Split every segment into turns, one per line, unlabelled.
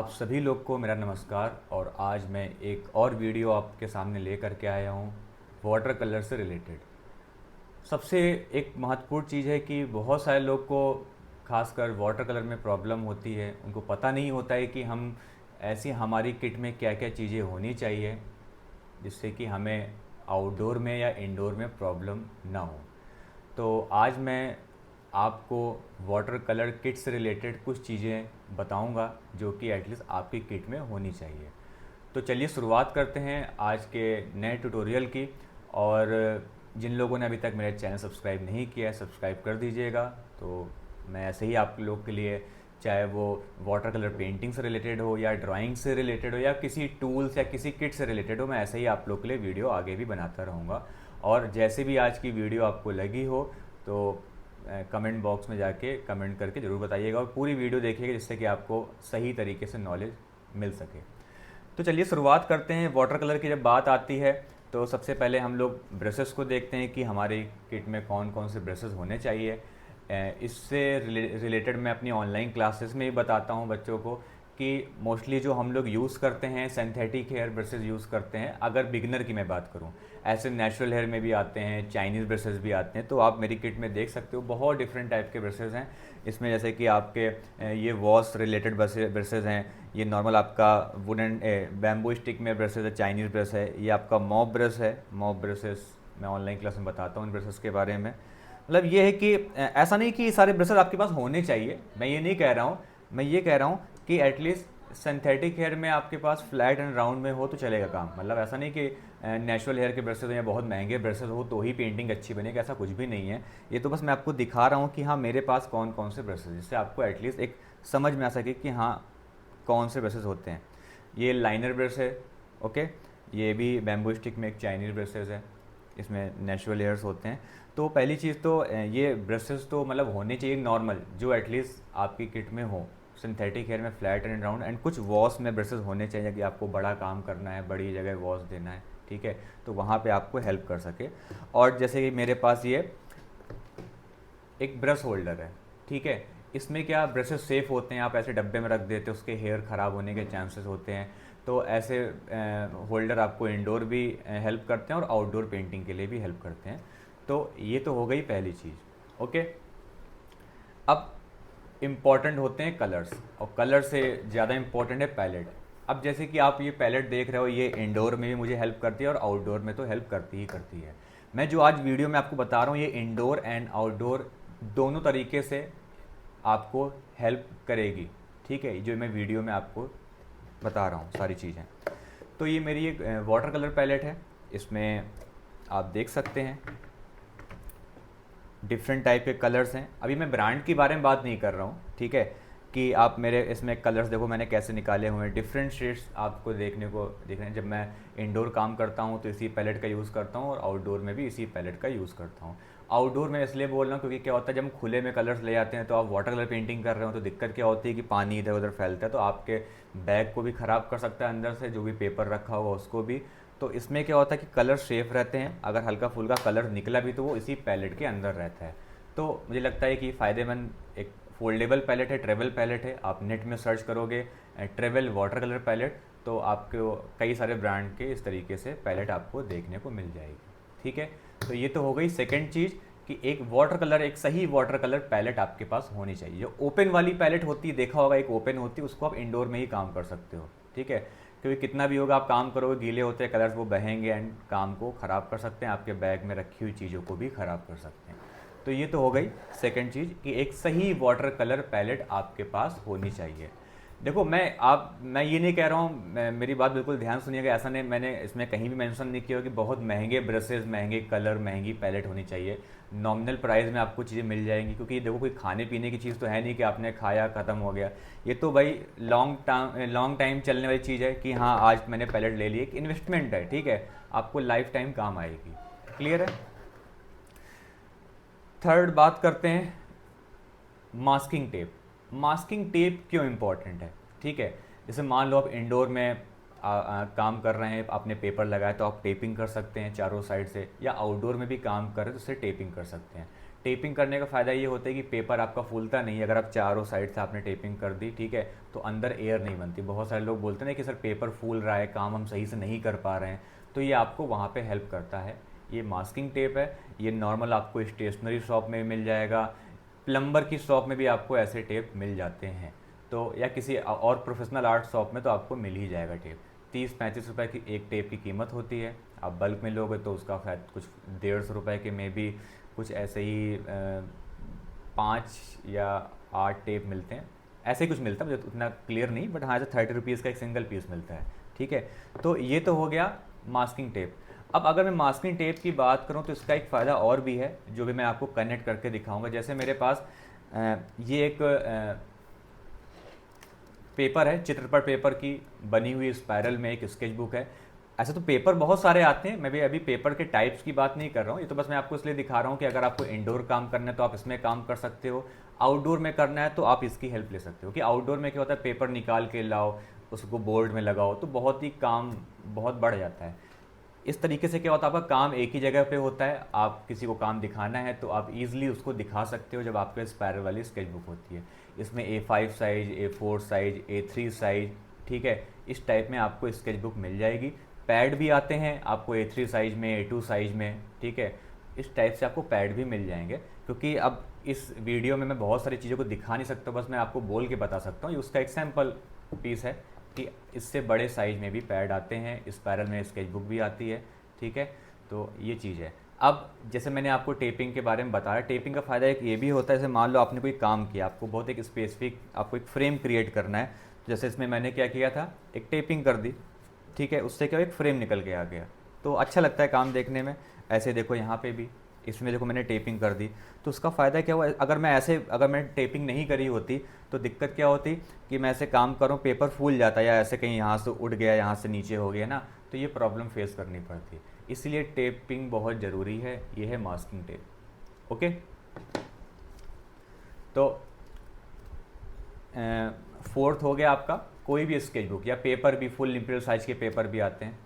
आप सभी लोग को मेरा नमस्कार। और आज मैं एक और वीडियो आपके सामने लेकर के आया हूँ वाटर कलर से रिलेटेड। सबसे एक महत्वपूर्ण चीज़ है कि बहुत सारे लोग को खासकर वाटर कलर में प्रॉब्लम होती है, उनको पता नहीं होता है कि हम ऐसी हमारी किट में क्या क्या चीज़ें होनी चाहिए जिससे कि हमें आउटडोर में या इंडोर में प्रॉब्लम ना हो। तो आज मैं आपको वाटर कलर किट से रिलेटेड कुछ चीज़ें बताऊंगा जो कि एटलीस्ट आपकी किट में होनी चाहिए। तो चलिए शुरुआत करते हैं आज के नए ट्यूटोरियल की। और जिन लोगों ने अभी तक मेरा चैनल सब्सक्राइब नहीं किया है सब्सक्राइब कर दीजिएगा। तो मैं ऐसे ही आप लोग के लिए, चाहे वो वाटर कलर पेंटिंग से रिलेटेड हो या ड्राइंग से रिलेटेड हो या किसी टूल्स या किसी किट से रिलेटेड हो, मैं ऐसे ही आप लोग के लिए वीडियो आगे भी बनाता रहूँगा। और जैसे भी आज की वीडियो आपको लगी हो तो कमेंट बॉक्स में जाके कमेंट करके ज़रूर बताइएगा और पूरी वीडियो देखिएगा जिससे कि आपको सही तरीके से नॉलेज मिल सके। तो चलिए शुरुआत करते हैं। वाटर कलर की जब बात आती है तो सबसे पहले हम लोग ब्रशेस को देखते हैं कि हमारी किट में कौन कौन से ब्रशेस होने चाहिए। इससे रिलेटेड मैं अपनी ऑनलाइन क्लासेस में भी बताता हूँ बच्चों को कि मोस्टली जो हम लोग यूज़ करते हैं सिंथेटिक हेयर ब्रशेस यूज़ करते हैं। अगर बिगनर की मैं बात करूँ, ऐसे नेचुरल हेयर में भी आते हैं, चाइनीज़ ब्रशेस भी आते हैं। तो आप मेरी किट में देख सकते हो बहुत डिफरेंट टाइप के ब्रशेस हैं इसमें। जैसे कि आपके ये वॉश रिलेटेड ब्रशेस हैं, ये नॉर्मल आपका वुडन बैम्बू स्टिक में ब्रशेस है, चाइनीज़ ब्रश है, ये आपका मॉप ब्रश है। मॉप ब्रशेस मैं ऑनलाइन क्लास में बताता हूँ इन ब्रशेस के बारे में। मतलब ये है कि ऐसा नहीं कि सारे ब्रशेस आपके पास होने चाहिए, मैं ये नहीं कह रहा हूँ। मैं ये कह रहा हूँ कि एटलीस्ट सिंथेटिक हेयर में आपके पास फ्लैट एंड राउंड में हो तो चलेगा काम। मतलब ऐसा नहीं कि नेचुरल हेयर के ब्रशेस हो या बहुत महंगे ब्रशेस हो तो ही पेंटिंग अच्छी बनेगी, ऐसा कुछ भी नहीं है। ये तो बस मैं आपको दिखा रहा हूँ कि हाँ मेरे पास कौन कौन से ब्रशेस, जिससे आपको एटलीस्ट एक समझ में आ सके कि हाँ कौन से ब्रशेस होते हैं। ये लाइनर ब्रश है, ओके। ये भी बैम्बू स्टिक में एक चाइनीज ब्रशेस है, इसमें नेचुरल हेयर्स होते हैं। तो पहली चीज़ तो ये ब्रशेस तो मतलब होने चाहिए नॉर्मल, जो एटलीस्ट आपकी किट में हो। सिंथेटिक हेयर में फ्लैट एंड राउंड, एंड कुछ वॉश में ब्रशेस होने चाहिए कि आपको बड़ा काम करना है, बड़ी जगह वॉश देना है, ठीक है, तो वहाँ पे आपको हेल्प कर सके। और जैसे कि मेरे पास ये एक ब्रश होल्डर है, ठीक है। इसमें क्या ब्रशेस सेफ़ होते हैं, आप ऐसे डब्बे में रख देते हो उसके हेयर ख़राब होने के चांसेस होते हैं। तो ऐसे होल्डर आपको इंडोर भी हेल्प करते हैं और आउटडोर पेंटिंग के लिए भी हेल्प करते हैं। तो ये तो हो गई पहली चीज़, ओके। अब इम्पॉर्टेंट होते हैं कलर्स, और कलर से ज़्यादा इम्पॉर्टेंट है पैलेट। अब जैसे कि आप ये पैलेट देख रहे हो, ये इंडोर में भी मुझे हेल्प करती है और आउटडोर में तो हेल्प करती ही करती है। मैं जो आज वीडियो में आपको बता रहा हूँ ये इंडोर एंड आउटडोर दोनों तरीके से आपको हेल्प करेगी, ठीक है, जो मैं वीडियो में आपको बता रहा हूँ सारी चीज़ें। तो ये मेरी एक वाटर कलर पैलेट है, इसमें आप देख सकते हैं डिफरेंट टाइप के कलर्स हैं। अभी मैं ब्रांड के बारे में बात नहीं कर रहा हूँ, ठीक है, कि आप मेरे इसमें कलर्स देखो मैंने कैसे निकाले हुए हैं। डिफरेंट शेड्स आपको देखने को दिख रहे हैं। जब मैं इंडोर काम करता हूँ तो इसी पैलेट का यूज़ करता हूँ और आउटडोर में भी इसी पैलेट का यूज़ करता हूँ। आउटडोर में इसलिए बोल रहा हूँ क्योंकि क्या होता है जब हम खुले में कलर्स ले आते हैं तो आप वाटर कलर पेंटिंग कर रहे हो तो दिक्कत क्या होती है कि पानी इधर उधर फैलता है तो आपके बैग को भी ख़राब कर सकता है, अंदर से जो भी पेपर रखा हुआ उसको भी। तो इसमें क्या होता है कि कलर सेफ रहते हैं, अगर हल्का फुल्का कलर निकला भी तो वो इसी पैलेट के अंदर रहता है। तो मुझे लगता है कि फ़ायदेमंद एक फोल्डेबल पैलेट है, ट्रेवल पैलेट है। आप नेट में सर्च करोगे ट्रेवल वाटर कलर पैलेट तो आपको कई सारे ब्रांड के इस तरीके से पैलेट आपको देखने को मिल जाएगी, ठीक है। तो ये तो हो गई सेकंड चीज़ कि एक वाटर कलर, एक सही वाटर कलर पैलेट आपके पास होनी चाहिए। जो ओपन वाली पैलेट होती है, देखा होगा, एक ओपन होती है, उसको आप इंडोर में ही काम कर सकते हो, ठीक है। क्योंकि कितना भी होगा आप काम करोगे, गीले होते हैं कलर्स, वो बहेंगे एंड काम को ख़राब कर सकते हैं, आपके बैग में रखी हुई चीज़ों को भी ख़राब कर सकते हैं। तो ये तो हो गई सेकंड चीज़ कि एक सही वाटर कलर पैलेट आपके पास होनी चाहिए। देखो मैं ये नहीं कह रहा हूँ, मेरी बात बिल्कुल ध्यान सुनिएगा, ऐसा नहीं, मैंने इसमें कहीं भी मेंशन नहीं किया कि बहुत महंगे ब्रशेज़, महंगे कलर, महंगी पैलेट होनी चाहिए। नॉमिनल प्राइस में आपको चीज़ें मिल जाएंगी, क्योंकि देखो कोई खाने पीने की चीज़ तो है नहीं कि आपने खाया ख़त्म हो गया। ये तो भाई लॉन्ग टाइम चलने वाली चीज़ है कि हाँ आज मैंने पैलेट ले ली, एक इन्वेस्टमेंट है, ठीक है, आपको लाइफ टाइम काम आएगी। क्लियर है। थर्ड बात करते हैं मास्किंग टेप। मास्किंग टेप क्यों इम्पॉर्टेंट है, ठीक है। जैसे मान लो आप इंडोर में काम कर रहे हैं, आपने पेपर लगाया तो आप टेपिंग कर सकते हैं चारों साइड से, या आउटडोर में भी काम कर रहे हैं तो उससे टेपिंग कर सकते हैं। टेपिंग करने का फ़ायदा ये होता है कि पेपर आपका फूलता नहीं है। अगर आप चारों साइड से आपने टेपिंग कर दी, ठीक है, तो अंदर एयर नहीं बनती। बहुत सारे लोग बोलते हैं ना कि सर पेपर फूल रहा है, काम हम सही से नहीं कर पा रहे हैं, तो ये आपको वहाँ पे हेल्प करता है। ये मास्किंग टेप है, ये नॉर्मल आपको स्टेशनरी शॉप में मिल जाएगा, प्लम्बर की शॉप में भी आपको ऐसे टेप मिल जाते हैं, तो या किसी और प्रोफेशनल आर्ट शॉप में तो आपको मिल ही जाएगा टेप। 30-35 रुपये की एक टेप की कीमत होती है। आप बल्क में लोगे तो उसका शायद कुछ 150 रुपये के में भी कुछ ऐसे ही 5 या 8 टेप मिलते हैं, ऐसे ही कुछ मिलता है, मुझे उतना क्लियर नहीं, बट हाँ, ऐसे 30 रुपीज़ का एक सिंगल पीस मिलता है, ठीक है। तो ये तो हो गया मास्किंग टेप। अब अगर मैं मास्किंग टेप की बात करूँ तो इसका एक फ़ायदा और भी है, जो भी मैं आपको कनेक्ट करके दिखाऊंगा। जैसे मेरे पास ये एक पेपर है, चित्रपट पेपर की बनी हुई स्पायरल में एक स्केच बुक है। ऐसे तो पेपर बहुत सारे आते हैं, मैं भी अभी पेपर के टाइप्स की बात नहीं कर रहा हूँ, ये तो बस मैं आपको इसलिए दिखा रहा हूँ कि अगर आपको इंडोर काम करना है तो आप इसमें काम कर सकते हो, आउटडोर में करना है तो आप इसकी हेल्प ले सकते हो। कि आउटडोर में क्या होता है, पेपर निकाल के लाओ, उसको बोर्ड में लगाओ, तो बहुत ही काम बहुत बढ़ जाता है। इस तरीके से क्या होता है, आपका काम एक ही जगह पे होता है, आप किसी को काम दिखाना है तो आप इजीली उसको दिखा सकते हो जब आपके स्पायरल वाली स्केच बुक होती है। इसमें A5 size, A4 size, A3 size, ठीक है, इस टाइप में आपको स्केच बुक मिल जाएगी। पैड भी आते हैं आपको A3 साइज में, A2 साइज में, ठीक है, इस टाइप से आपको पैड भी मिल जाएंगे। क्योंकि अब इस वीडियो में मैं बहुत सारी चीज़ों को दिखा नहीं सकता, बस मैं आपको बोल के बता सकता हूँ। उसका एक सैम्पल पीस है कि इससे बड़े साइज में भी पैड आते हैं, स्पायरल में स्केच बुक भी आती है, ठीक है। तो ये चीज़ है। अब जैसे मैंने आपको टेपिंग के बारे में बताया, टेपिंग का फ़ायदा एक ये भी होता है, जैसे मान लो आपने कोई काम किया, आपको बहुत एक स्पेसिफिक आपको एक फ्रेम क्रिएट करना है, जैसे इसमें मैंने क्या किया था, एक टेपिंग कर दी, ठीक है, उससे क्या एक फ्रेम निकल के आ गया, तो अच्छा लगता है काम देखने में। ऐसे देखो यहाँ पे भी, इसमें देखो मैंने टेपिंग कर दी, तो उसका फ़ायदा क्या हुआ, अगर मैं टेपिंग नहीं करी होती तो दिक्कत क्या होती कि मैं ऐसे काम करूँ, पेपर फूल जाता, या ऐसे कहीं यहाँ से उड़ गया, यहाँ से नीचे हो गया ना, तो ये प्रॉब्लम फेस करनी पड़ती। इसलिए टेपिंग बहुत ज़रूरी है। ये है मास्किंग टेप, ओके। तो फोर्थ हो गया आपका, कोई भी स्केच बुक या पेपर भी, फुल इंपीरियल साइज के पेपर भी आते हैं,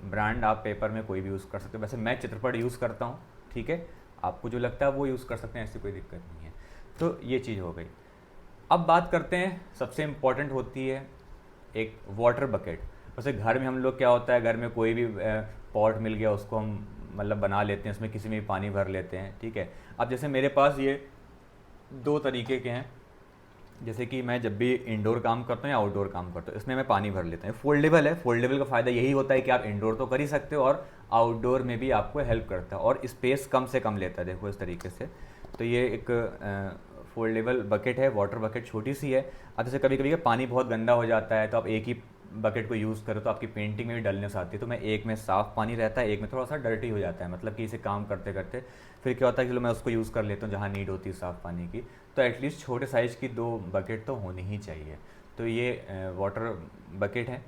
ब्रांड आप पेपर में कोई भी यूज़ कर सकते हो। वैसे मैं चित्रपट यूज़ करता हूँ, ठीक है, आपको जो लगता है वो यूज़ कर सकते हैं, ऐसी कोई दिक्कत नहीं है। तो ये चीज़ हो गई। अब बात करते हैं, सबसे इम्पॉर्टेंट होती है एक वाटर बकेट। वैसे घर में हम लोग क्या होता है, घर में कोई भी पॉट मिल गया उसको हम मतलब बना लेते हैं, उसमें किसी में भी पानी भर लेते हैं, ठीक है। अब जैसे मेरे पास ये 2 तरीके के हैं, जैसे कि मैं जब भी इंडोर काम करता हूँ या आउटडोर काम करता हूँ, इसमें मैं पानी भर लेता हूँ। फोल्डेबल है, फोल्डेबल का फ़ायदा यही होता है कि आप इंडोर तो कर ही सकते हो और आउटडोर में भी आपको हेल्प करता है, और स्पेस कम से कम लेता है, देखो इस तरीके से। तो ये एक फोल्डेबल बकेट है, वाटर बकेट छोटी सी है। अब जैसे कभी कभी पानी बहुत गंदा हो जाता है तो आप एक ही बकेट को यूज़ करो तो आपकी पेंटिंग में भी डलनेस आती है। तो मैं एक में साफ़ पानी रहता है, एक में थोड़ा सा डर्टी हो जाता है, मतलब कि इसे काम करते करते फिर क्या होता है कि चलो मैं उसको यूज़ कर लेता हूँ जहाँ नीड होती है साफ़ पानी की। तो एटलीस्ट छोटे साइज़ की 2 बकेट तो होनी ही चाहिए। तो ये वाटर बकेट है,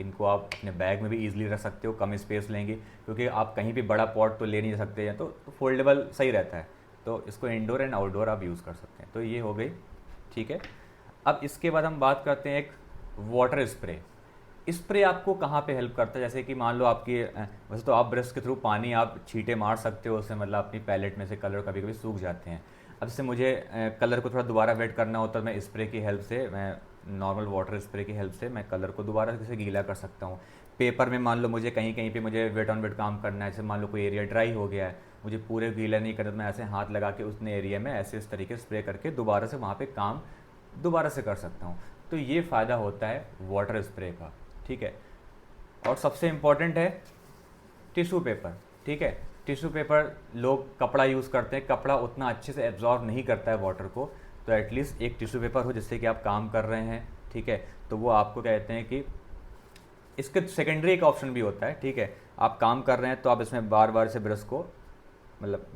इनको आप अपने बैग में भी ईजिली रख सकते हो, कम स्पेस लेंगे, क्योंकि आप कहीं भी बड़ा पॉट तो ले नहीं सकते हैं, तो फोल्डेबल सही रहता है। तो इसको इंडोर एंड आउटडोर आप यूज़ कर सकते हैं। तो ये हो गई, ठीक है। अब इसके बाद हम बात करते हैं एक वाटर स्प्रे। स्प्रे आपको कहाँ पे हेल्प करता है, जैसे कि मान लो आपकी वैसे तो आप ब्रश के थ्रू पानी आप छींटे मार सकते हो उससे, मतलब अपनी पैलेट में से कलर कभी कभी सूख जाते हैं। अब जैसे मुझे कलर को थोड़ा दोबारा वेट करना होता है, मैं स्प्रे की हेल्प से, मैं नॉर्मल वाटर स्प्रे की हेल्प से मैं कलर को दोबारा से गीला कर सकता हूँ। पेपर में मान लो मुझे कहीं कहीं पे मुझे वेट ऑन वेट काम करना है, जैसे मान लो कोई एरिया ड्राई हो गया है, मुझे पूरे गीला नहीं करना, तो मैं ऐसे हाथ लगा के उस एरिया में ऐसे इस तरीके से स्प्रे करके दोबारा से वहाँ पे काम दोबारा से कर सकता हूँ। तो ये फ़ायदा होता है वाटर स्प्रे का, ठीक है। और सबसे इम्पॉर्टेंट है टिश्यू पेपर, ठीक है। टिश्यू पेपर लोग कपड़ा यूज़ करते हैं, कपड़ा उतना अच्छे से एब्जॉर्ब नहीं करता है वाटर को, तो एटलीस्ट एक टिश्यू पेपर हो जिससे कि आप काम कर रहे हैं, ठीक है। तो वो आपको कहते हैं कि इसके सेकेंडरी एक ऑप्शन भी होता है, ठीक है। आप काम कर रहे हैं तो आप इसमें बार बार से ब्रश को, मतलब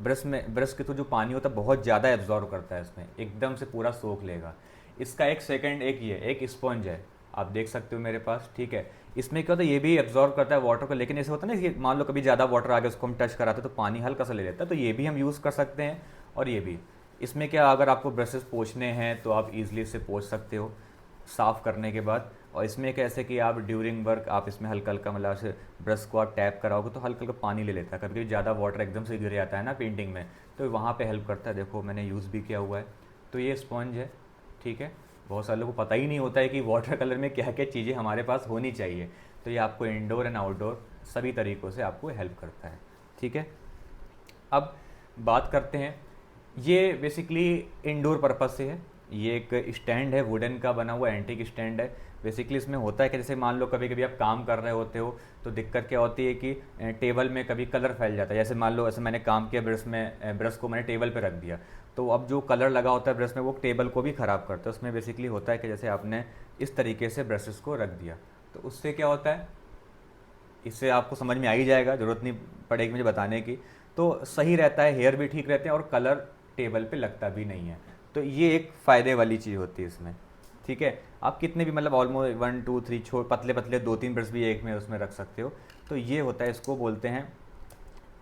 ब्रश के थ्रू जो पानी होता है बहुत ज़्यादा एब्जॉर्व करता है, इसमें एकदम से पूरा सोख लेगा। इसका एक सेकंड एक ये एक स्पंज है, आप देख सकते हो मेरे पास, ठीक है। इसमें क्या होता है, ये भी एब्जॉर्व करता है वाटर को, लेकिन ऐसे होता है ना कि मान लो कभी ज़्यादा वाटर आ गया, उसको हम टच कराते तो पानी हल्का सा ले लेता है, तो ये भी हम यूज़ कर सकते हैं। और ये भी, इसमें क्या, अगर आपको ब्रशेस पोंछने हैं तो आप ईजिली इससे पोंछ सकते हो साफ़ करने के बाद। और इसमें कैसे कि आप ड्यूरिंग वर्क आप इसमें हल्का हल्का मतलब से ब्रश को आप टैप कराओगे तो हल्का हल्का पानी ले लेता है, कभी कभी ज़्यादा वाटर एकदम से गिर जाता है ना पेंटिंग में, तो वहाँ पे हेल्प करता है। देखो मैंने यूज़ भी किया हुआ है। तो ये स्पंज है, ठीक है। बहुत सारे लोगों को पता ही नहीं होता है कि वाटर कलर में क्या क्या चीज़ें हमारे पास होनी चाहिए। तो ये आपको इंडोर एंड आउटडोर सभी तरीक़ों से आपको हेल्प करता है, ठीक है। अब बात करते हैं, ये बेसिकली इंडोर पर्पस से है। ये एक स्टैंड है, वुडन का बना हुआ एंटीक स्टैंड है। बेसिकली इसमें होता है कि जैसे मान लो कभी कभी आप काम कर रहे होते हो तो दिक्कत क्या होती है कि टेबल में कभी कलर फैल जाता है। जैसे मान लो ऐसे मैंने काम किया ब्रश को मैंने टेबल पे रख दिया, तो अब जो कलर लगा होता है ब्रश में वो टेबल को भी ख़राब करता है। उसमें बेसिकली होता है कि जैसे आपने इस तरीके से ब्रशेस को रख दिया तो उससे क्या होता है, इससे आपको समझ में आ ही जाएगा, ज़रूरत नहीं पड़ेगी मुझे बताने की। तो सही रहता है, हेयर भी ठीक रहते हैं और कलर टेबल पे लगता भी नहीं है। तो ये एक फ़ायदे वाली चीज़ होती है इसमें, ठीक है। आप कितने भी मतलब ऑलमोस्ट 1 2 3 पतले पतले 2-3 ब्रश भी एक में उसमें रख सकते हो। तो ये होता है, इसको बोलते हैं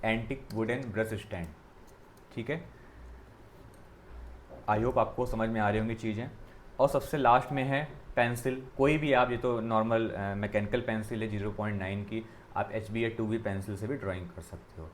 एंटिक वुडन ब्रश स्टैंड, ठीक है। आई होप आपको समझ में आ रही होंगी चीज़ें। और सबसे लास्ट में है पेंसिल, कोई भी आप, ये तो नॉर्मल मैकेनिकल पेंसिल है 0.9 की, आप HB या 2B पेंसिल से भी ड्राइंग कर सकते हो।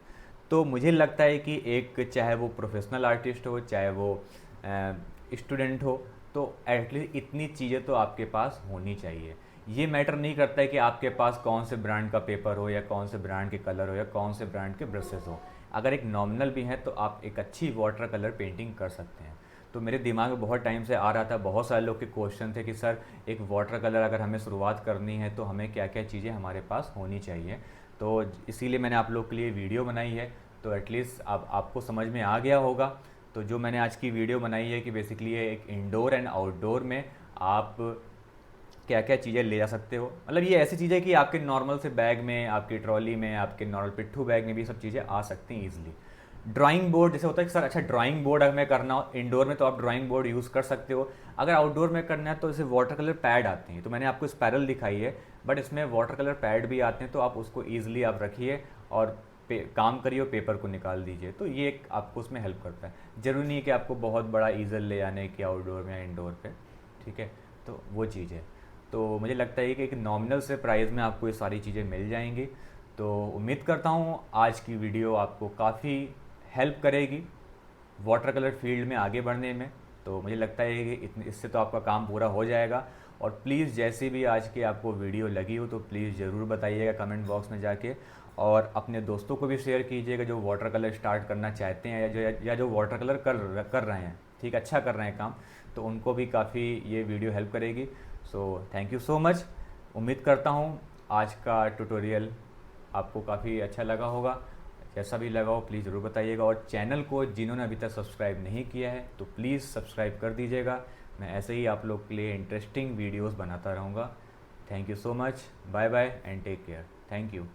तो मुझे लगता है कि एक, चाहे वो प्रोफेशनल आर्टिस्ट हो चाहे वो स्टूडेंट हो, तो एटलीस्ट इतनी चीज़ें तो आपके पास होनी चाहिए। ये मैटर नहीं करता है कि आपके पास कौन से ब्रांड का पेपर हो या कौन से ब्रांड के कलर हो या कौन से ब्रांड के ब्रशेस हो। अगर एक नॉमिनल भी है तो आप एक अच्छी वाटर कलर पेंटिंग कर सकते हैं। तो मेरे दिमाग में बहुत टाइम से आ रहा था, बहुत सारे लोग के क्वेश्चन थे कि सर एक वाटर कलर अगर हमें शुरुआत करनी है तो हमें क्या क्या चीज़ें हमारे पास होनी चाहिए। तो इसीलिए मैंने आप लोग के लिए वीडियो बनाई है। तो एटलीस्ट अब आपको समझ में आ गया होगा। तो जो मैंने आज की वीडियो बनाई है कि बेसिकली ये एक इंडोर एंड आउटडोर में आप क्या क्या चीज़ें ले जा सकते हो। मतलब ये ऐसी चीज़ें कि आपके नॉर्मल से बैग में, आपकी ट्रॉली में, आपके नॉर्मल पिट्ठू बैग में भी सब चीज़ें आ सकती हैं ईजिली। ड्राइंग बोर्ड जैसे होता है कि सर अच्छा ड्राइंग बोर्ड अगर मैं करना हो इंडोर में तो आप ड्राइंग बोर्ड यूज़ कर सकते हो। अगर आउटडोर में करना है तो जैसे वाटर कलर पैड आते हैं, तो मैंने आपको स्पायरल दिखाई है, बट इसमें वाटर कलर पैड भी आते हैं। तो आप उसको ईजिली आप रखिए और काम करिए और पेपर को निकाल दीजिए। तो ये एक आपको उसमें हेल्प करता है। ज़रूरी नहीं है कि आपको बहुत बड़ा ईजल ले आने की आउटडोर में या इंडोर पे, ठीक है। तो वो चीज़ है। तो मुझे लगता है कि एक नॉमिनल से प्राइस में आपको ये सारी चीज़ें मिल जाएंगी। तो उम्मीद करता हूँ आज की वीडियो आपको काफ़ी हेल्प करेगी वाटर कलर फील्ड में आगे बढ़ने में। तो मुझे लगता है कि इससे तो आपका काम पूरा हो जाएगा। और प्लीज़ जैसी भी आज की आपको वीडियो लगी हो तो प्लीज़ ज़रूर बताइएगा कमेंट बॉक्स में जाके, और अपने दोस्तों को भी शेयर कीजिएगा जो वाटर कलर स्टार्ट करना चाहते हैं या जो वाटर कलर कर रहे हैं, ठीक, अच्छा कर रहे हैं काम, तो उनको भी काफ़ी ये वीडियो हेल्प करेगी। So thank you so much. उम्मीद करता हूँ आज का ट्यूटोरियल आपको काफ़ी अच्छा लगा होगा। जैसा भी लगा हो प्लीज़ ज़रूर बताइएगा, और चैनल को जिन्होंने अभी तक सब्सक्राइब नहीं किया है तो प्लीज़ सब्सक्राइब कर दीजिएगा। मैं ऐसे ही आप लोग के लिए इंटरेस्टिंग वीडियोस बनाता रहूँगा। Thank you so much, bye bye and take care. Thank you.